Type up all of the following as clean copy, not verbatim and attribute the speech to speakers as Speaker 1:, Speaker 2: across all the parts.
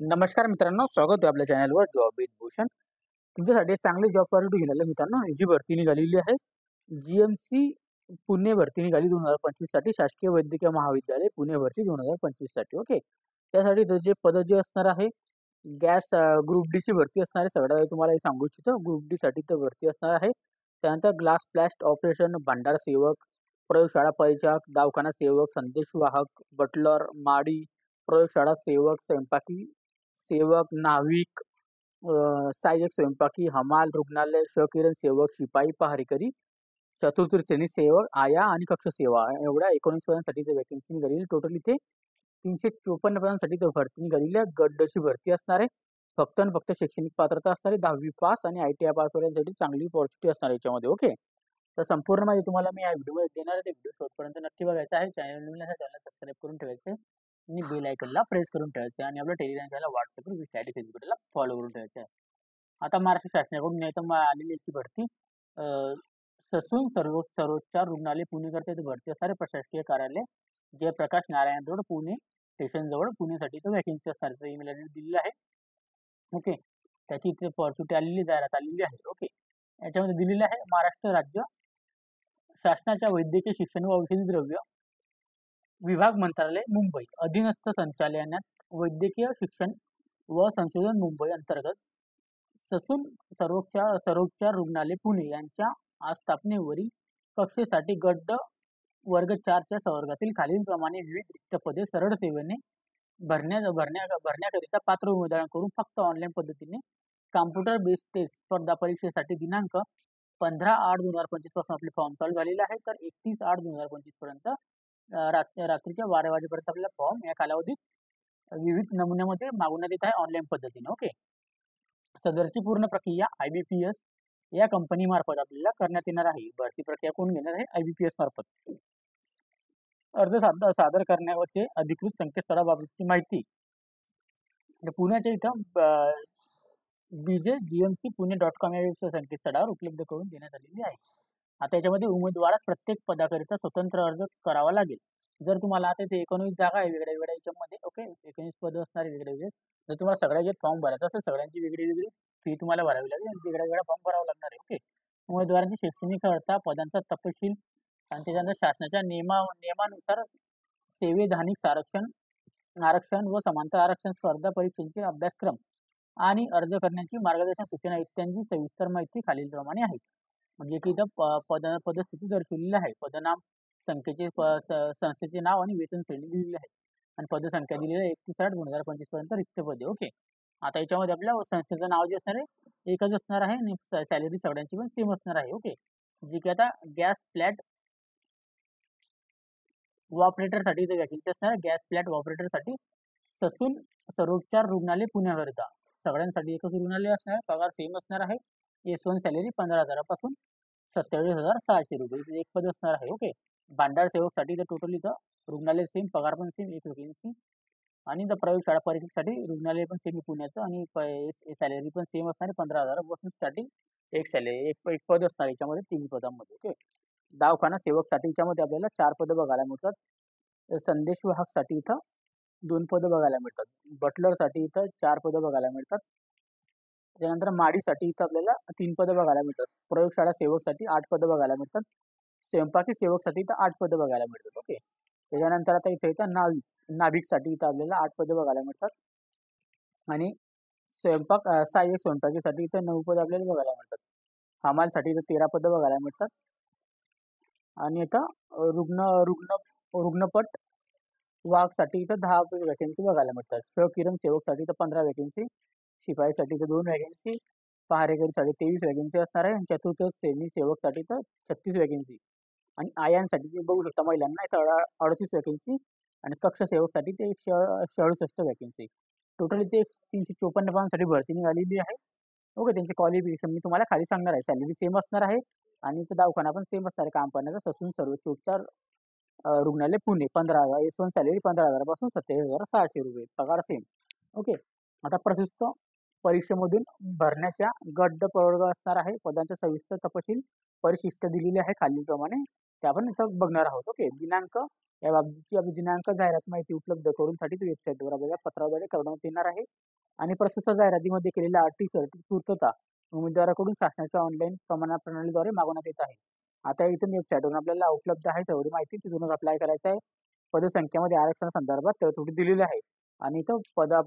Speaker 1: नमस्कार मित्रांनो, स्वागत आहे आपल्या चॅनलवर जॉब विथ भूषण. तुमच्यासाठी एक चांगली जॉब ऑपॉर्च्युनिटी घेऊन आलो मित्रांनो. ही जी भरती निघालेली आहे, जीएमसी पुणे भरती निघाली 2025 साठी, शासकीय वैद्यकीय महाविद्यालय पुणे भरती 2025 साठी. ओके. त्यासाठी जे पद जे असणार आहे, गॅस ग्रुप डी ची भरती असणार आहे. सगळ्यात आधी तुम्हाला हे सांगू इच्छितो, ग्रुप डी साठी तर भरती असणार आहे. त्यानंतर ग्लास प्लास्ट ऑपरेशन, भांडार सेवक, प्रयोगशाळा परिचारक, दवाखाना सेवक, संदेश वाहक, बटलर, माडी, प्रयोगशाळा सेवक, स्वयंपाकी सेवक, नाविक, सहाय्यक स्वयंपाकी, हमाल, रुग्णालय, सहकिरण सेवक, शिपाई, पहारेकरी, चतुर्थ श्रेणी सेवक, आया आणि कक्ष सेवा एवढ्या 19 पदांसाठी ते वॅकन्सी निघालेली. टोटल इथे 354 पदांसाठी ते भरती निघालेली आहे. गटची भरती असणार आहे. फक्त आणि फक्त शैक्षणिक पात्रता असणार आहे 10वी पास आणि ITI पास वाल्यांसाठी चांगली अपॉर्च्युनिटी असणार आहे याच्यामध्ये. ओके. तर संपूर्ण माहिती तुम्हाला मी या व्हिडिओमध्ये देणार आहे. ते व्हिडिओ शेवटपर्यंत नक्की बघायचा आहे. चॅनल सबस्क्राईब करून ठेवायचं आहे आणि बेल आयकनला प्रेस करून ठेवायचं आहे आणि आपल्या टेलिग्राम चॅनल, व्हॉट्सअपवर, स्टॅटिक फेसबुकला फॉलो करून ठेवायचं आहे. आता महाराष्ट्र शासनाकडून नाही तर आलेली याची भरती ससून सर्वोच्चार रुग्णालय पुणे करता इथे भरती असणारे प्रशासकीय कार्यालय, जयप्रकाश नारायण रोड, पुणे स्टेशन जवळ, पुणेसाठी तो वॅकन्सी असणार आहे. ईमेल ॲड्रेस दिलेला आहे. ओके. त्याची इथे अपॉर्च्युनिटी आलेली, जाहिरात आलेली आहे. ओके. याच्यामध्ये दिलेलं आहे महाराष्ट्र राज्य शासनाच्या वैद्यकीय शिक्षण व औषधी द्रव्य विभाग मंत्रालय मुंबई अधीनस्थ संचालनात वैद्यकीय शिक्षण व संशोधन मुंबई अंतर्गत ससून सर्वोच्चार रुग्णालय पुणे यांच्या आस्थापनेवरील कक्षेसाठी गट वर्ग 4 च्या संवर्गातील खालीलप्रमाणे विविध रिक्त पदे सरळ सेवेने भरण्याकरिता पात्र उमेदवारांकडून फक्त ऑनलाईन पद्धतीने कॉम्प्युटर बेस्ड टेस्ट स्पर्धा परीक्षेसाठी दिनांक 15/8/2025 पासून आपले फॉर्म चालू झालेले आहे. तर 31/8/2025 पर्यंत रात्रीच्या 12 वाजेपर्यंत आपल्याला फॉर्म या कालावधीत विविध नमुन्यामध्ये मागवण्यात येत आहे ऑनलाईन पद्धतीने. ओके. सदरची पूर्ण प्रक्रिया IBPS या कंपनी मार्फत आपल्याला करण्यात येणार आहे. भरती प्रक्रिया कोण घेणार आहे? IBPS मार्फत. अर्ज सादर करण्याचे अधिकृत संकेतस्थळाबाबतची माहिती पुण्याच्या इथं bjgmcpune.com या संकेतस्थळावर उपलब्ध करून देण्यात आलेली आहे. आता याच्यामध्ये उमेदवारास प्रत्येक पदाकरिता स्वतंत्र अर्ज करावा लागेल. जर तुम्हाला आता ते 19 जागा आहे वेगळ्या वेगळ्या याच्यामध्ये. ओके. 19 पद असणारे वेगळे वेगळे. जर तुम्हाला सगळ्याचे फॉर्म भरायचा असेल, सगळ्यांची वेगळी वेगळी फी तुम्हाला भरावी लागेल आणि वेगळ्या वेगळ्या फॉर्म भरावा लागणार आहे. ओके. उमेदवारांची शैक्षणिक अर्हता, पदांचा तपशील आणि त्याच्यानंतर शासनाच्या नियमानुसार संवैधानिक आरक्षण व समांतर आरक्षण स्पर्धा परीक्षांचे अभ्यासक्रम आणि अर्ज करण्याची मार्गदर्शन सूचना इत्यादी सविस्तर माहिती खालीलप्रमाणे आहे. म्हणजे की इथं पदस्थिती दर्शवलेली आहे. पदनाम, संस्थेचे नाव आणि वेतन श्रेणी दिलेली आहे आणि पदसंख्या दिलेली आहे 31/8/2025 पर्यंत रिक्त पदे. ओके. आता याच्यामध्ये आपल्या संस्थेचं नाव जे असणार आहे एकच असणार आहे आणि सॅलरी सगळ्यांची पण सेम असणार आहे. ओके. जी की आता गॅस फ्लॅट ऑपरेटरसाठी इथे वॅकन्सी असणार आहे. गॅस फ्लॅट ऑपरेटरसाठी ससून सर्वोच्चार रुग्णालय पुण्याकरिता सगळ्यांसाठी एकच रुग्णालय असणार आहे. पगार सेम असणार आहे. S1 सॅलरी 15,000 पासून 27,600 रुपये. इथे एक पद असणार आहे. ओके. भांडार सेवकसाठी इथं टोटल इथं रुग्णालय सेम, पगार पण सेम, एक वॅकन्सी आणि इथं प्रयोगशाळा परीक्षेसाठी रुग्णालय पण सेम पुण्याचं आणि सॅलरी पण सेम असणार आहे. 15,000 पासून स्टार्टिंग एक सॅलरी एक पद असणार याच्यामध्ये 3 पदांमध्ये. ओके. दवाखाना सेवकसाठी याच्यामध्ये आपल्याला 4 पदं बघायला मिळतात. संदेश वाहकसाठी इथं 2 पदं बघायला मिळतात. बटलरसाठी इथं 4 पदं बघायला मिळतात. त्यानंतर माडीसाठी इथं आपल्याला 3 पदं बघायला मिळतात. प्रयोगशाळा सेवकसाठी 8 पदं बघायला मिळतात. स्वयंपाकी सेवकसाठी इथं 8 पदं बघायला मिळतात. ओके. त्याच्यानंतर आता इथं नाभिकसाठी इथं आपल्याला 8 पदं बघायला मिळतात आणि सहाय्यक स्वयंपाकीसाठी इथं 9 पदं आपल्याला बघायला मिळतात. हमालसाठी इथं 13 पदं बघायला मिळतात आणि इथं रुग्ण रुग्ण रुग्णपट वाहकसाठी इथं 10 वॅकन्सी बघायला मिळतात. सहकिरण सेवकसाठी इथं 15 वॅकन्सी, शिपाईसाठी इथं 2 वॅकन्सी, पहारेकरीसाठी 23 वॅकन्सी असणार आहे आणि चतुर्थ श्रेणी सेवकसाठी इथं 36 वॅकन्सी आणि आयांसाठी ते बघू शकता महिलांना इथं 38 वॅकन्सी आणि कक्ष सेवकसाठी ते 168 वॅकन्सी. टोटल इथे 354 पदांसाठी भरती निघालेली आहे. ओके. त्यांचे क्वालिफिकेशन मी तुम्हाला खाली सांगणार आहे. सॅलरी सेम असणार आहे आणि इथं दवाखाना पण सेम असणार आहे काम करण्याचा. ससून सर्वोच्च रुग्णालय पुणे 15,000, S1 सॅलरी 15,000 पासून 27,600 रुपये, पगार सेम. ओके. आता प्रस्तुत परीक्षेमधून भरण्याच्या गट प्रवर्ग असणार आहे. पदांचा सविस्तर तपशील परिशिष्ट दिलेले आहे खालीलप्रमाणे. ते आपण इथं बघणार आहोत. ओके. दिनांक या बाबतीची आपली दिनांक जाहिरात माहिती उपलब्ध करून साठी वेबसाईटवर आपल्याला पत्राद्वारे कळवण्यात येणार आहे. आणि प्रस्तुत जाहिरातीमध्ये केलेल्या अटी शर्ती पूर्तता उमेदवाराकडून शासनाच्या ऑनलाईन प्रमाण प्रणालीद्वारे मागवण्यात येत आहे. आता इथून वेबसाईटवरून आपल्याला उपलब्ध आहे तेवढी माहिती तिथूनच अप्लाय करायचं आहे. पदसंख्येमध्ये आरक्षणासंदर्भात तरतुदी दिलेली आहे आणि इथं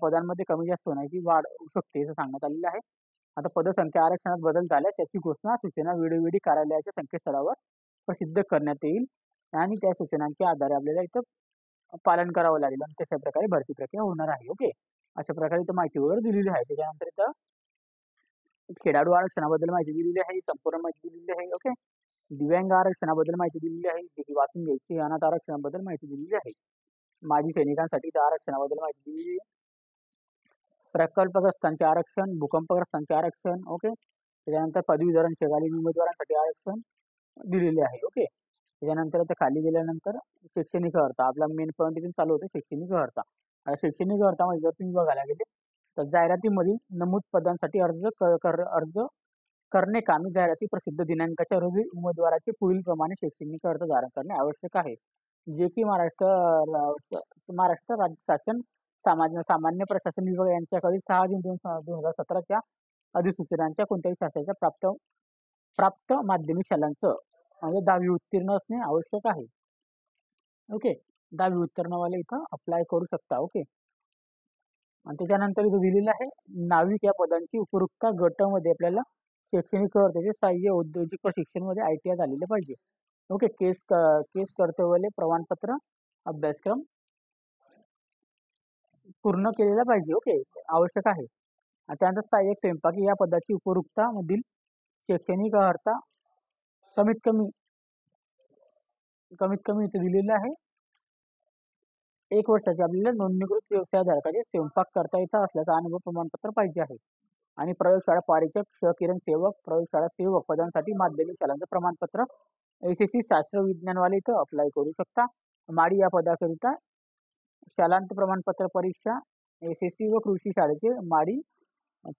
Speaker 1: पदांमध्ये कमी जास्त होण्याची वाढ होऊ शकते असं सांगण्यात आलेलं आहे. आता पदसंख्या आरक्षणात बदल झाल्यास याची घोषणा सूचना वेळोवेळी कार्यालयाच्या संकेतस्थळावर प्रसिद्ध करण्यात येईल आणि त्या सूचनांच्या आधारे आपल्याला इथं पालन करावं लागेल आणि तशा प्रकारे भरती प्रक्रिया होणार आहे. ओके, अशा प्रकारे इथं माहिती वगैरे दिलेली आहे. त्याच्यानंतर इथं खेळाडू आरक्षणाबद्दल माहिती दिलेली आहे, संपूर्ण माहिती दिलेली आहे. ओके, दिव्यांग आरक्षणाबद्दल माहिती दिलेली आहे, जे की वाचून घ्यायची. अनाथ आरक्षणाबद्दल माहिती दिलेली आहे. माजी सैनिकांसाठी त्या आरक्षणाबद्दल माहिती दिलेली आहे. प्रकल्पग्रस्तांचे आरक्षण, भूकंपग्रस्तांचे आरक्षण. ओके, त्याच्यानंतर पदवीधर शेगाली उमेदवारांसाठी आरक्षण दिलेले आहे. ओके, त्याच्यानंतर आता खाली गेल्यानंतर शैक्षणिक अर्हता आपला मेन पॉईंट इथून चालू होतं. शैक्षणिक अर्हता, शैक्षणिक अर्हतामध्ये जर तुम्ही बघायला गेले तर जाहिरातीमधील नमूद पदांसाठी अर्ज करणे कामी जाहिराती प्रसिद्ध दिनांकाच्या रोजी उमेदवाराचे पुढील प्रमाणे शैक्षणिक अर्ज धारण करणे आवश्यक आहे, जे की महाराष्ट्र राज्य शासन सामान्य प्रशासन विभाग यांच्याकडील 6 जून 2017च्या अधिसूचनांच्या कोणत्याही शासनाच्या प्राप्त माध्यमिक शालांचं म्हणजे 10वी उत्तीर्ण असणे आवश्यक आहे. ओके, 10वी उत्तीर्णवाले इथं अप्लाय करू शकता. ओके, आणि त्याच्यानंतर इथं दिलेलं आहे नाविक या पदांची उपयुक्तता गटामध्ये आपल्याला शैक्षणिक अर्हतेचे सहाय्य औद्योगिक प्रशिक्षण मध्ये ITI झालेले पाहिजे. ओके, केस कर्तव्याले प्रमाणपत्र अभ्यासक्रम पूर्ण केलेला पाहिजे. ओके, आवश्यक आहे. त्यानंतर सहाय्यक स्वयंपाकी या पदाची उपयुक्तता मधील शैक्षणिक अर्हता कमीत कमी इथे दिलेलं आहे 1 वर्षाचे आपल्याला नोंदणीकृत व्यवसायधारकाचे स्वयंपाक करता येता असल्याचा अनुभव प्रमाणपत्र पाहिजे आहे. आणि प्रयोगशाळा पारीचक, क्षकिरण सेवक, प्रयोगशाळा सेवक पदांसाठी माध्यमिक शालांचं प्रमाणपत्र SSC शास्त्र विज्ञानवाले इथं अप्लाय करू शकता. माडी या पदाकरिता शालांत प्रमाणपत्र परीक्षा SSC व कृषी शाळेचे माडी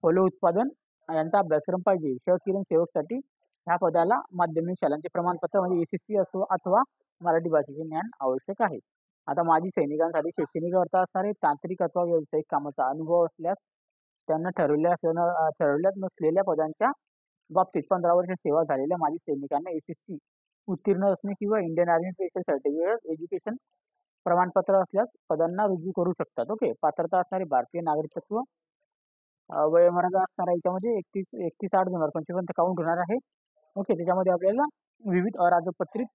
Speaker 1: फलोत्पादन यांचा अभ्यासक्रम पाहिजे. क्षकिरण सेवकसाठी ह्या पदाला माध्यमिक शालांचे प्रमाणपत्र म्हणजे SSC असो अथवा मराठी भाषेचे ज्ञान आवश्यक आहे. आता माजी सैनिकांसाठी शैक्षणिक अर्हता असणारे तांत्रिक अथवा व्यावसायिक कामाचा अनुभव असल्यास त्यांना ठरवल्यात नसलेल्या पदांच्या बाबतीत 15 वर्ष सेवा झालेल्या माजी सैनिकांना SSC उत्तीर्ण असणे किंवा Indian army special certificate education प्रमाणपत्र असल्यास पदांना रुजू करू शकतात. ओके, पात्रता असणारे भारतीय नागरिकत्व, वयोमर्यादा असणारा याच्यामध्ये 31/8/2025 पर्यंत काउंट होणार आहे. ओके, त्याच्यामध्ये आपल्याला विविध अराजपत्रित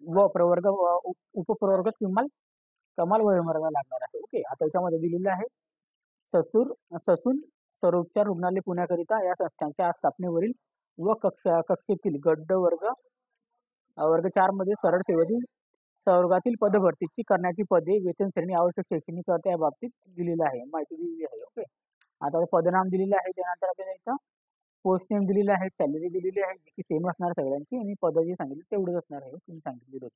Speaker 1: व प्रवर्ग उपप्रवर्ग कमाल वयोमर्यादा लागणार आहे. ओके, आता याच्यामध्ये दिलेलं आहे ससून सर्वोपचार रुग्णालय पुण्याकरिता या संस्थांच्या स्थापनेवरील व कक्षेतील गड्ड वर्ग 4 मध्ये सरळ सेवेतील संवर्गातील पदभरतीची करण्याची पदे वेतन श्रेणी आवश्यक शैक्षणिक अर्हता या बाबतीत दिलेली आहे, माहिती दिलेली आहे. ओके, आता पदनाम दिलेले आहे. त्यानंतर आपल्याला इथं पोस्ट नेम दिलेले आहे, सॅलरी दिलेली आहे जी की सेम असणार सगळ्यांची आणि पद जे सांगितले तेवढेच असणार आहे. तुम्ही सांगितले होते.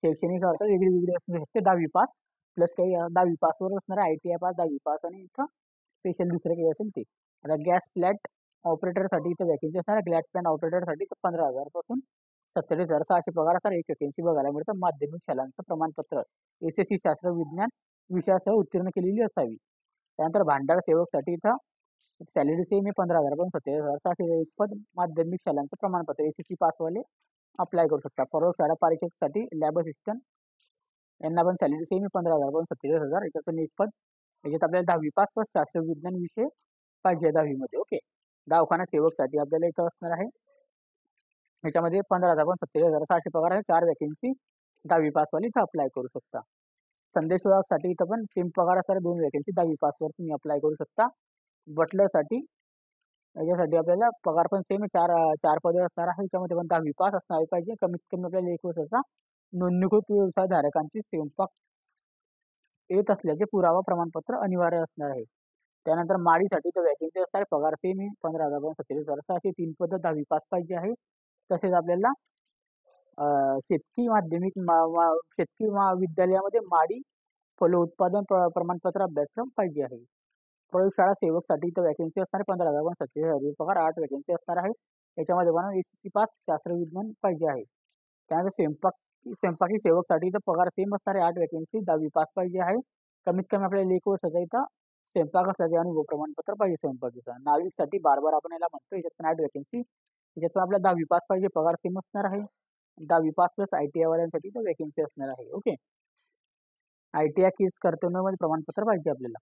Speaker 1: शैक्षणिक अर्हता वेगळी असू शकते. 10वी पास प्लस काही 10वी पासवर असणार ITI पास, 10वी पास आणि इथं स्पेशल दुसरं काही असेल ते. आता गॅस प्लॅट ऑपरेटरसाठी इथं वॅकेन्सी असणार. गॅस प्लॅट ऑपरेटरसाठी 15,000 पासून 47,600 पगार असणार. एक वॅकेन्सी बघायला मिळतं. माध्यमिक शालांचं प्रमाणपत्र SSC शास्त्र विज्ञान विषयासह उत्तीर्ण केलेली असावी. त्यानंतर भांडार सेवकसाठी इथं सॅलरी सेम आहे 15,000 पासून 47,600 एक पद. माध्यमिक शालांचं प्रमाणपत्र SSC पासवाले अप्लाय करू शकता. प्रयोगशाळा परीक्षेसाठी लॅब असिस्टंट यांना पण सॅलरी सेम आहे 15,000 पासून 47,000 याच्यातून एक पद. याच्यात आपल्याला 10वी पास प्लस शास्त्र विज्ञान विषय पाहिजे 10वी मध्ये. ओके, दवाखाना सेवकसाठी आपल्याला इथं असणार आहे याच्यामध्ये 15,000 पासून 47,600 पगार आहे. 4 वॅकेन्सी 10वी पासवाली इथं अप्लाय करू शकता. संदेश विभागासाठी इथं पण सेम पगार असणार 2 वॅकेन्सी 10वी पासवर तुम्ही अप्लाय करू शकता. बटलरसाठी याच्यासाठी आपल्याला पगार पण सेम 4 पदे असणार आहे. याच्यामध्ये पण 10वी पास असणार पाहिजे. कमीत कमी आपल्याला 1 वर्षाचा नोंदणीकृत व्यवसाय धारकांची स्वयंपाक येत असल्याचे पुरावा प्रमाणपत्र अनिवार्य असणार आहे. त्यानंतर माडीसाठी तर वॅकेन्सी असणार. पगार सेम 15,000 पासून 47,600 3 पद 10वी पास पाहिजे आहे. तसेच आपल्याला शेतकी महाविद्यालयामध्ये माडी फलोत्पादन प्रमाणपत्र अभ्यासक्रम पाहिजे आहे. प्रयोगशाळा सेवकसाठी इथं वॅकेन्सी असणार 15,000 पासून 37,000 पगार 8 वॅकेन्सी असणार आहे. याच्यामध्ये पण SSC पास शास्त्र विज्ञान पाहिजे आहे. त्यानंतर स्वयंपाक की स्वयंपाकी सेवकसाठी इथं पगार सेम असणार आहे 8 वॅकन्सी, 10वी पास पाहिजे आहे. कमीत कमी आपल्याला 1 वर्षाचा इथं स्वयंपाक असल्याचे अनुभव प्रमाणपत्र पाहिजे स्वयंपाकीचा. नाविकसाठी बार आपण याला म्हणतो, याच्यात पण 8 वॅकन्सी, याच्यात पण आपल्याला 10वी पास पाहिजे, पगार सेम असणार आहे. 10वी पास प्लस ITI वाल्यांसाठी इथं वॅकन्सी असणार आहे. ओके. ITI केस कर्तव्यामध्ये प्रमाणपत्र पाहिजे आपल्याला.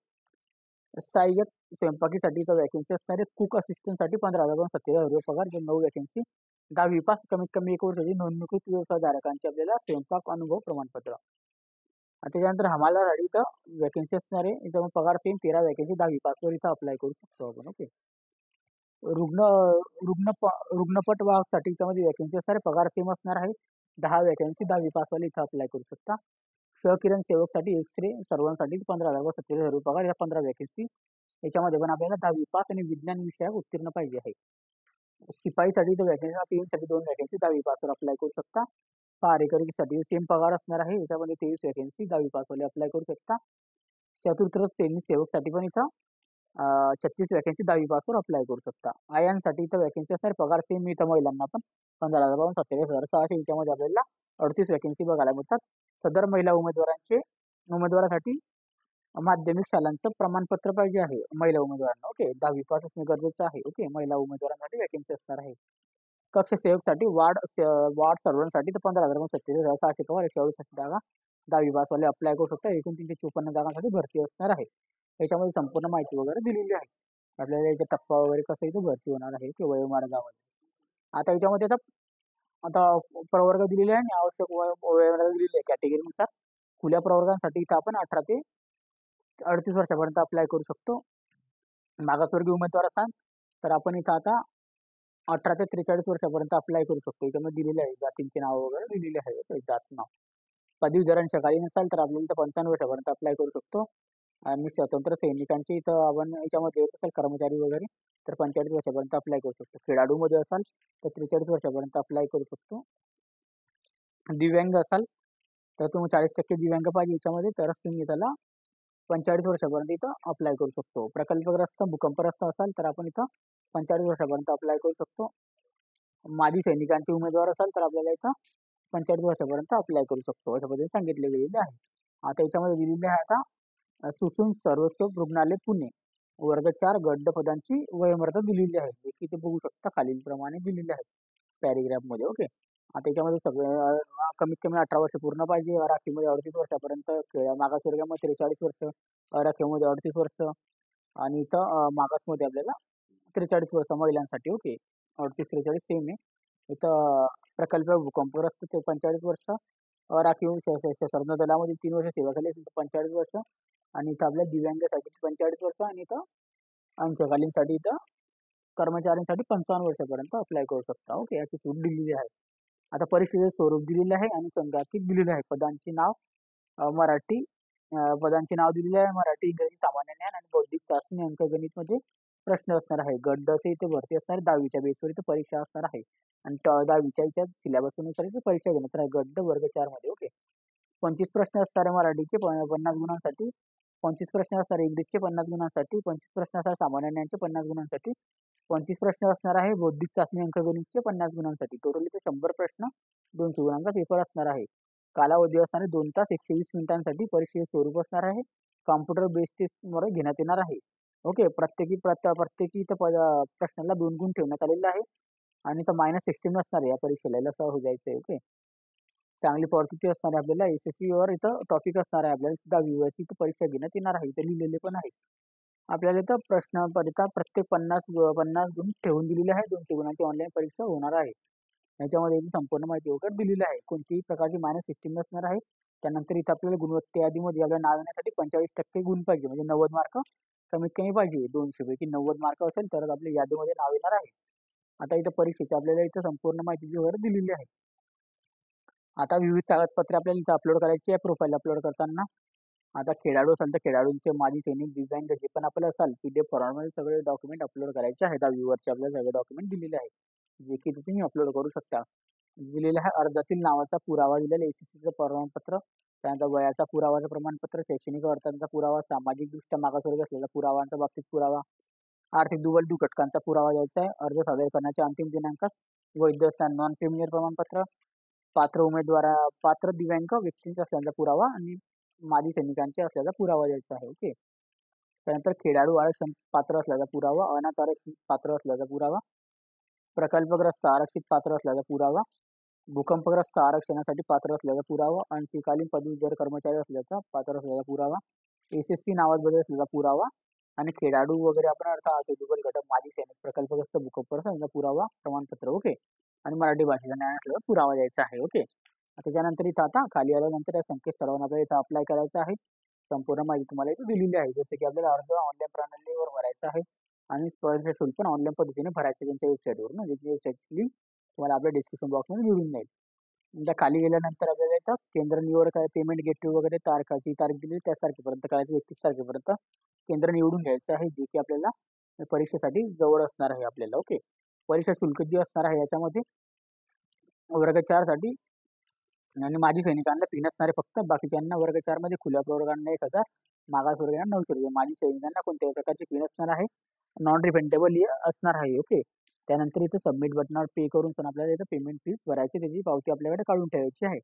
Speaker 1: सहाय्यक स्वयंपाकीसाठी इथं वॅकन्सी असणार आहे. कुक असिस्टंटसाठी 15,000 पगार, जे 9 वॅकन्सी. 10वी पास, कमीत कमी 1 वर्षाची नोंदणीकृत व्यवसायधारकांचे आपल्याला स्वयंपाक अनुभव प्रमाणपत्र. आणि त्याच्यानंतर हमालासाठी इथं वॅकन्सी असणार आहे. इथं मग पगार सेम 13 वॅकन्सी, 10वी पासवर इथं अप्लाय करू शकतो आपण. ओके. रुग्ण रुग्णपट वाहकसाठी याच्यामध्ये वॅकन्सी असणार आहे. पगार सेम असणार आहे. 10 वॅकन्सी, 10वी पासवाले इथं अप्लाय करू शकता. सहकिरण सेवकसाठी एक्स-रे सर्वांसाठी 15,000 पगार, या 15 वॅकन्सी. याच्यामध्ये पण आपल्याला 10वी पास आणि विज्ञान विषयात उत्तीर्ण पाहिजे आहे. शिपाईसाठी तर वॅकन्सी, पीएनसाठी 2 वॅकन्सी, 10वी पासवर अप्लाय करू शकता. पहारेकरीसाठी सेम पगार असणार आहे. याच्यामध्ये 23 वॅकन्सी, 10वी पासवाले अप्लाय करू शकता. चतुर्थ श्रेणी सेवकसाठी पण इथं 36 वॅकन्सी, 10वी पासवर अप्लाय करू शकता. आयांसाठी इथं वॅकन्सी असणार, पगार सेम इथं महिलांना पण 15,000 पासून 27,600. याच्यामध्ये आपल्याला 38 वॅकन्सी बघायला मिळतात. सदर महिला उमेदवारासाठी माध्यमिक शालांचं प्रमाणपत्र पाहिजे आहे महिला उमेदवारांना. ओके. 10वी पास असणे गरजेचं आहे. ओके. महिला उमेदवारांसाठी वॅकन्सी असणार आहे. कक्ष सेवकसाठी वार्ड सर्वांसाठी तर 15,037,600 पगार, 168 जागा, 10वी पासवाले अप्लाय करू शकता. एकूण 354 जागांसाठी भरती असणार आहे. याच्यामध्ये संपूर्ण माहिती वगैरे दिलेली आहे. आपल्याला याचा टप्पा वगैरे कसं इथे भरती होणार आहे की वयोमार्गामध्ये. आता याच्यामध्ये आता आता प्रवर्ग दिलेले आहे आणि आवश्यक वयोमार्ग दिलेले आहे कॅटेगरीनुसार. खुल्या प्रवर्गांसाठी इथं आपण 18 ते 38 वर्षापर्यंत अप्लाय करू शकतो. मागासवर्गीय उमेदवार असाल तर आपण इथं आता 18 ते 43 वर्षापर्यंत अप्लाय करू शकतो. याच्यामध्ये दिलेले आहे जातींचे नाव वगैरे दिलेले आहे, जात नाव. पदवीधर आणि शाकालीन असाल तर आपल्याला इथं 55 वर्षापर्यंत अप्लाय करू शकतो. आणि स्वतंत्र सैनिकांचे इथं आपण याच्यामध्ये येत असेल कर्मचारी वगैरे तर 45 वर्षापर्यंत अप्लाय करू शकतो. खेळाडूमध्ये असाल तर 43 वर्षापर्यंत अप्लाय करू शकतो. दिव्यांग असाल तर तुम्ही 40% दिव्यांग पाहिजे याच्यामध्ये, तरच तुम्ही त्याला 45 वर्षापर्यंत इथं अप्लाय करू शकतो. प्रकल्पग्रस्त भूकंपग्रस्त असाल तर आपण इथं 45 वर्षापर्यंत अप्लाय करू शकतो. माजी सैनिकांचे उमेदवार असाल तर आपल्याला इथं 45 वर्षापर्यंत अप्लाय करू शकतो, अशा पद्धतीने सांगितले गेलेले आहे. आता याच्यामध्ये दिलेले आहे आता सुसून सर्वोच्च रुग्णालय पुणे वर्ग 4 गड्ड पदांची वयोमर्यादा दिलेली आहे, जे की ते बघू शकता खालीलप्रमाणे दिलेले आहे पॅरेग्राफमध्ये. ओके. आता याच्यामध्ये सगळं कमीत कमी 18 वर्ष पूर्ण पाहिजे. राखीमध्ये 38 वर्षापर्यंत, मागासवर्गामध्ये 43 वर्ष, राखीमध्ये 38 वर्ष, आणि इथं मागासमध्ये आपल्याला 43 वर्ष महिलांसाठी. ओके. 38-43 सेम आहे. इथं प्रकल्प भूकंपग्रस्त ते 45 वर्ष, राखीव सशस्त्र दलामध्ये 3 वर्ष सेवा झाली असेल तर 45 वर्ष, आणि इथं आपल्या दिव्यांगासाठी 45 वर्ष, आणि इथं अंशकालीनसाठी इथं कर्मचाऱ्यांसाठी 55 वर्षापर्यंत अप्लाय करू शकता. ओके. अशी सूट दिलेली आहे. आता परीक्षेचे स्वरूप दिलेले आहे आणि संघातिक दिलेले आहे. पदांची नाव मराठी, पदांचे नाव दिलेले आहे मराठी, इंग्रजी, सामान्य ज्ञान आणि बौद्धिक चाचणी, अंकगणित मध्ये प्रश्न असणार आहे. गड्डचे इथे भरती असणार, 10वीच्या बेसवर इथं परीक्षा असणार आहे. आणि 10वीच्या सिलेबसनुसार इथे परीक्षा घेण्यात आहे गड्ड वर्ग 4 मध्ये. ओके. 25 प्रश्न असणार आहे मराठीचे 50 गुणांसाठी, 25 प्रश्न असणार इंग्लिशचे 50 गुणांसाठी, 25 प्रश्न असणार सामान्य ज्ञानचे 50 गुणांसाठी, 25 प्रश्न असणार आहे बौद्धिक चाचणी अंकगणितचे 50 गुणांसाठी. टोटल इथे 100 प्रश्न, 200 गुणांचा पेपर असणार आहे. कालावधी असणार आहे 2 तास 120 मिनिटांसाठी. परीक्षेचे स्वरूप असणार आहे कॉम्प्युटर बेस्ड टेस्टद्वारे घेण्यात येणार आहे. ओके. प्रत्येकी इथं प्रश्नाला 2 गुण ठेवण्यात आलेले आहे, आणि इथं -16 असणार आहे या परीक्षेला, लक्षात हो जायचं आहे. ओके. चांगली परिस्थिती असणार आहे आपल्याला. SSC वर इथं टॉपिक असणार आहे आपल्याला, 10वी इथं परीक्षा घेण्यात येणार आहे, इथे लिहिलेले पण आहे. आपल्याला इथं प्रश्नपत्रिका प्रत्येक 50 गुण ठेवून दिलेले आहे. 200 गुणांची ऑनलाईन परीक्षा होणार आहे. याच्यामध्ये संपूर्ण माहिती वगैरे दिलेली आहे. कोणतीही प्रकारची -16 नसणार आहे. त्यानंतर इथं आपल्याला गुणवत्ता यादीमध्ये आपल्याला नाव येण्यासाठी 45% गुण पाहिजे, म्हणजे 90 मार्क कमीत कमी पाहिजे. 200 पैकी 90 मार्क असेल तरच आपल्या यादीमध्ये नाव येणार आहे. आता इथं परीक्षेची आपल्याला इथं संपूर्ण माहिती वगैरे दिलेली आहे. आता विविध कागदपत्रे आपल्याला इथं अपलोड करायची आहे प्रोफाईल अपलोड करताना. आता खेळाडू असाल तर खेळाडूंचे, माजी सैनिक, दिव्यांग जे पण आपल्याला असाल PDF फॉर्मॅटमध्ये सगळे डॉक्युमेंट अपलोड करायचे आहेत. 10वीवरचे आपल्याला सगळे डॉक्युमेंट दिलेले आहेत, जे की तुम्ही अपलोड करू शकता. दिलेला आहे अर्जातील नावाचा पुरावा, दिलेला SSCचं प्रमाणपत्र, त्यानंतर वयाचा पुरावाचं प्रमाणपत्र, शैक्षणिक वर्तनाचा पुरावा, सामाजिकदृष्ट्या मागासवर्गीय असलेला पुरावांचा बाबतीत पुरावा, आर्थिक दुबळी घटकांचा पुरावा द्यायचा आहे. अर्ज सादर करण्याच्या अंतिम दिनांकास वैध असणारे नॉन क्रिमिनल प्रमाणपत्र, पात्र दिव्यांग व्यक्तींचा असल्याचा पुरावा आणि माजी सैनिकांचे असल्याचा पुरावा द्यायचा आहे. ओके. त्यानंतर खेळाडू आरक्षण पात्र असल्याचा पुरावा, अनाथ आरक्षित पात्र असल्याचा पुरावा, प्रकल्पग्रस्त आरक्षित पात्र असल्याचा पुरावा, भूकंपग्रस्त आरक्षणासाठी पात्र असल्याचा पुरावा, अंशकालीन पदवीधर कर्मचारी असल्याचा पात्र असल्याचा पुरावा, एसएससी नावात बदल असल्याचा पुरावा आणि खेळाडू वगैरे आपण अर्थात दुबल घटक माजी सैनिक प्रकल्पग्रस्त भूकंपग्रस्त यांचा पुरावा प्रमाणपत्र. ओके. आणि मराठी भाषेचा ज्ञान असल्याचा पुरावा द्यायचा आहे. ओके. त्याच्यानंतर इथं आता खाली आल्यानंतर या संकेतस्थळावर आपल्याला इथं अप्लाय करायचं आहे. संपूर्ण माहिती तुम्हाला इथे दिलेली आहे. जसं की आपल्याला अर्ज ऑनलाईन प्रणालीवर भरायचा आहे आणि परीक्षा शुल्क पण ऑनलाईन पद्धतीने भरायचं त्यांच्या वेबसाईटवर ना, ज्याची वेबसाईटची लिंक तुम्हाला आपल्या डिस्क्रिप्शन बॉक्समध्ये मिळून जाईल. एकदा खाली गेल्यानंतर आपल्याला इथं केंद्र निवड काय पेमेंट गेटवे वगैरे तारखाची तारीख दिली त्याच तारखेपर्यंत करायची 31 तारखेपर्यंत केंद्र निवडून घ्यायचं आहे, जे की आपल्याला परीक्षेसाठी जवळ असणार आहे आपल्याला. ओके. परीक्षा शुल्क जे असणार आहे याच्यामध्ये वर्ग 4 साठी आणि माजी सैनिकांना फी नसणारे फक्त, बाकीच्यांना वर्ग 4 मध्ये खुल्या प्रवर्गांना 1000, मागासवर्गीयांना 900 रुपये. माजी सैनिकांना कोणत्याही प्रकारची फी नसणार आहे, नॉन रिफंडेबल असणार आहे. ओके. त्यानंतर इथं सबमिट बटनावर पे करून पण आपल्याला इथं पेमेंट फीस भरायची, त्याची पावती आपल्याकडे काढून ठेवायची आहे.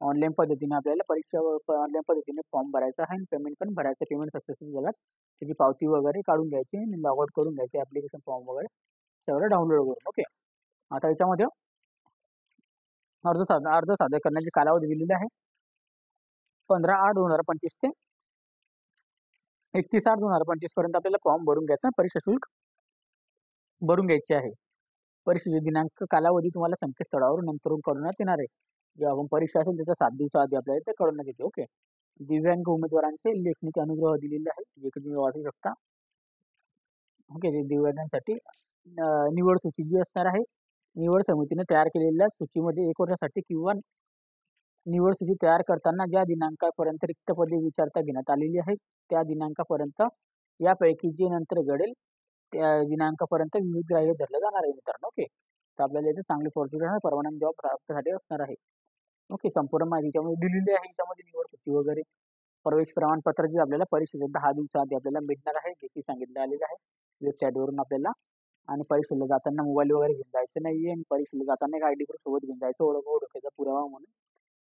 Speaker 1: ऑनलाईन पद्धतीने आपल्याला परीक्षा ऑनलाईन पद्धतीने फॉर्म भरायचा आहे आणि पेमेंट पण भरायचं. पेमेंट सक्सेसफुल झाला त्याची पावती वगैरे काढून घ्यायची आणि लॉग आउट करून घ्यायचे ऍप्लिकेशन फॉर्म वगैरे सगळं डाउनलोड करून. ओके. आता याच्यामध्ये अर्ज सादर करण्याची कालावधी दिलेली आहे 15/8/2025 ते 31/8/2025 पर्यंत आपल्याला फॉर्म भरून घ्यायचा, परीक्षा शुल्क भरून घ्यायचे आहे. परीक्षेचे दिनांक कालावधी तुम्हाला संकेतस्थळावर नंतरून कळवण्यात येणार आहे. जेव्हा आपण परीक्षा असेल त्याच्या 7 दिवसाआधी आपल्याला ते कळवण्यात येते. ओके. दिव्यांग उमेदवारांचे लेखनिक अनुग्रह दिलेले आहे, जे की तुम्ही वाचू शकता. ओके. ते दिव्यांगांसाठी निवड सूची जी असणार आहे, निवड समितीने तयार केलेल्या सूचीमध्ये 1 वर्षासाठी किंवा निवड सूची तयार करताना ज्या दिनांकापर्यंत रिक्त पदे विचारता घेण्यात आलेली आहेत त्या दिनांकापर्यंत यापैकी जे नंतर घडेल त्या दिनांकापर्यंत विविध ग्राह्य धरलं जाणार आहे मित्रांनो. ओके. तर आपल्याला इथे चांगली फॉर्च्युनर परमनंट जॉब प्राप्तीसाठी असणार आहे. ओके. संपूर्ण माहिती त्यामध्ये दिलेली आहे. त्यामध्ये निवड सूची वगैरे प्रवेश प्रमाणपत्र जे आपल्याला परीक्षेच्या 10 दिवसाआधी आपल्याला भेटणार आहे, जे की सांगितलं आलेलं आहे वेबसाईटवरून आपल्याला. आणि परीक्षेला जाताना मोबाईल वगैरे घेऊन जायचं नाहीये आणि परीक्षेला जाताना एक आयडी प्रूफ सोबत घेऊन जायचं, ओळखीचा पुरावा म्हणून.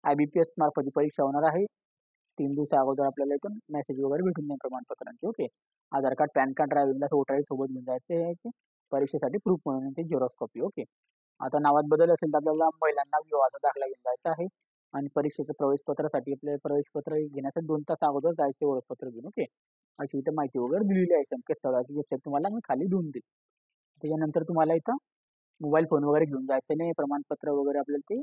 Speaker 1: IBPS मार्फत परीक्षा होणार आहे. 3 दिवसा अगोदर आपल्याला इथून मेसेज वगैरे भेटून जाईल प्रमाणपत्रांचे. Okay. Aadhaar card, PAN card, driving licence, voter ID सोबत घेऊन जायचे आहे परीक्षेसाठी प्रूफ म्हणून ते झेरॉक्स कॉपी. ओके. आता नावात बदल असेल तर आपल्याला महिलांना विवाहाचा दाखला घेऊन जायचा आहे आणि परीक्षेच्या प्रवेशपत्रासाठी आपल्याला प्रवेशपत्र घेण्यासाठी 2 तास अगोदर जायचे ओळखपत्र घेऊन. ओके. अशी इथं माहिती वगैरे दिलेली आहे. संकेतस्थळाची वेबसाईट तुम्हाला मी खाली देऊन देईल. त्याच्यानंतर तुम्हाला इथं मोबाईल फोन वगैरे घेऊन जायचं नाही, प्रमाणपत्र वगैरे आपल्याला ते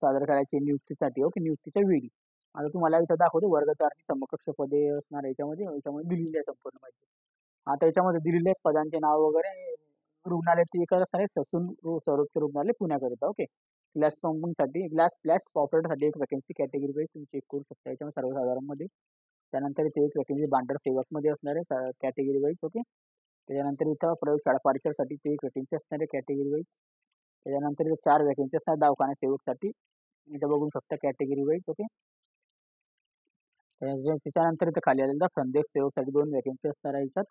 Speaker 1: सादर करायचे नियुक्तीसाठी. ओके. नियुक्तीच्या वेळी. आता तुम्हाला इथं दाखवतो वर्ग 4ची समकक्ष पदे असणार याच्यामध्ये दिलेली आहे संपूर्ण माहिती. आता याच्यामध्ये दिलेले आहेत पदांचे नाव वगैरे. रुग्णालय ते एकच असणार आहे, ससून सर्वोच्च रुग्णालय पुण्याकरिता. ओके. ग्लास पंपिंगसाठी ग्लास फ्लॅश ऑपरेटरसाठी एक वॅकन्सी कॅटेगरी वाईज तुम्ही चेक करू शकता याच्यामध्ये सर्वसाधारणमध्ये. त्यानंतर इथे एक वॅकन्सी बांडर सेवकमध्ये असणार आहे कॅटेगरी वाईज. ओके. त्याच्यानंतर इथं प्रयोगशाळा परिसरसाठी ते एक वॅकन्सी असणार आहे कॅटेगरी वाईज. त्याच्यानंतर इथं 4 वॅकन्सी असणार दवाखाना सेवकसाठी, इथं बघू शकता कॅटेगरी वाईज. ओके. त्याच्यानंतर इथं खाली आलेला संदेश सेवकसाठी 2 वॅकन्सी असणार आहे याच्यात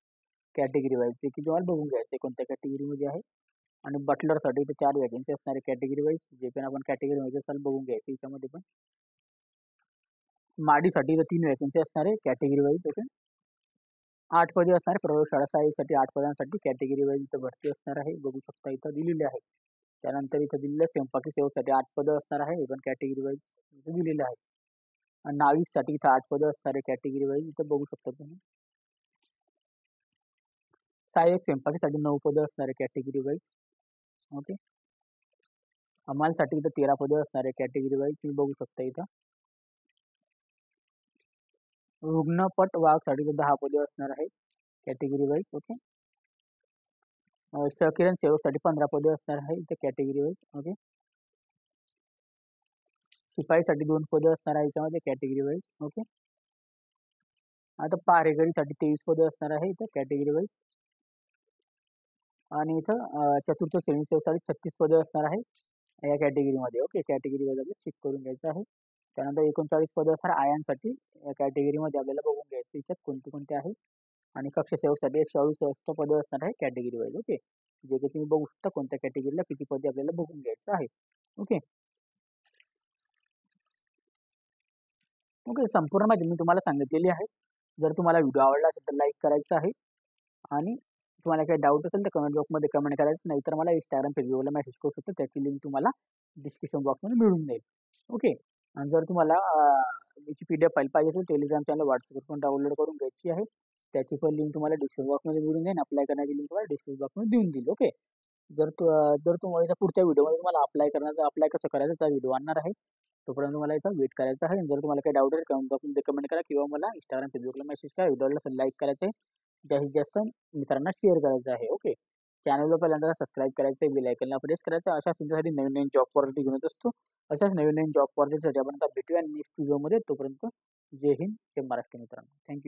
Speaker 1: कॅटेगरी वाईज, ते की तुम्हाला बघून घ्यायचं कोणत्या कॅटेगरीमध्ये आहे. आणि बटलरसाठी इथे 4 वॅकन्सी असणार आहे कॅटेगरी वाईज, जे पण आपण कॅटेगरीमध्ये असाल बघून घ्यायचं याच्यामध्ये पण. माडीसाठी इथं 3 वॅकन्सी असणार आहे कॅटेगरी वाईज. ओके. 8 पदे असणार आहे प्रयोगशाळा सहाय्यकसाठी 8 पदांसाठी कॅटेगरी वाईज इथं भरती असणार आहे, बघू शकता इथं दिलेले आहे. त्यानंतर इथं दिलेलं स्वयंपाकी सेवकसाठी 8 पदं असणार आहे, हे पण कॅटेगरी वाईज इथं दिलेलं आहे. आणि नाविकसाठी इथं 8 पदं असणार आहे कॅटेगरी वाईज, इथं बघू शकता तुम्ही. सहाय्यक स्वयंपाकीसाठी 9 पदं असणार आहे कॅटेगरी वाईज. ओके. हमालसाठी इथं 13 पदं असणार आहे कॅटेगरी वाईज, तुम्ही बघू शकता इथं. रुग्णपट वाहकसाठी इथं 10 पदं असणार आहे कॅटेगरी वाईज. ओके. सहकिरण सेवकसाठी 15 पदे असणार आहे इथे कॅटेगरी वाईज. ओके. शिपाईसाठी 2 पदं असणार आहे याच्यामध्ये कॅटेगरी वाईज. ओके. आता पहारेकरीसाठी 23 पदं असणार आहे इथं कॅटेगरी वाईज. आणि इथं चतुर्थ श्रेणी सेवकसाठी 36 पदं असणार आहे या कॅटेगरीमध्ये. ओके. कॅटेगरी वाईज आपल्याला चेक करून घ्यायचं आहे. त्यानंतर 39 पदं असणार आयांसाठी या कॅटेगरीमध्ये आपल्याला बघून घ्यायचं याच्यात कोणते कोणते आहे. आणि कक्ष सेवकसाठी 164 पदं असणार आहे कॅटेगरी वाईज. ओके. जे की तुम्ही बघू शकता कोणत्या कॅटेगरीला किती पदे आपल्याला बघून घ्यायचं आहे. ओके. ओके. संपूर्ण माहिती मी तुम्हाला सांगितलेली आहे. जर तुम्हाला व्हिडिओ आवडला असेल तर लाईक करायचं आहे आणि तुम्हाला काही डाऊट असेल तर कमेंट बॉक्समध्ये कमेंट करायचं. नाहीतर मला Instagram, Facebookला मेसेज करू शकता. त्याची लिंक तुम्हाला डिस्क्रिप्शन बॉक्समध्ये मिळून जाईल. ओके. आणि जर तुम्हाला याची PDF फाईल पाहिजे असेल Telegram चॅनल, WhatsAppवर पण डाउनलोड करून घ्यायची आहे. त्याची पण लिंक तुम्हाला डिस्क्रिप्शन बॉक्समध्ये मिळून जाईल. अप्लाय करण्याची लिंक तुम्हाला डिस्क्रिप्शन बॉक्समध्ये देऊन देईल. ओके. जर तुम्हाला याच्या पुढच्या व्हिडिओमध्ये तुम्हाला अप्लाय कसं करायचं त्याचा व्हिडिओ आणणार आहे. तोपर्यंत तुम्हाला इथं वेट करायचं आहे. जर तुम्हाला काही डाऊट असेल कमेंट बॉक्समध्ये कमेंट करा किंवा मला Instagram, Facebookला मेसेज करा. व्हिडिओला लाईक करायचं आहे. जास्तीत जास्त मित्रांना शेअर करायचं आहे. ओके. चॅनलला पहिल्यांदा सबस्क्राईब करायचं आहे, बेल आयकॉनला प्रेस करायचं. अशाच तुमच्यासाठी नवीन-नवीन जॉब अपॉर्च्युनिटी घेऊन येत असतो. अशाच नवीन-नवीन जॉब अपॉर्च्युनिटीसाठी आपण आता भेटूया नेक्स्ट व्हिडिओमध्ये. तोपर्यंत जय हिंद, जय महाराष्ट्र मित्रांनो. थँक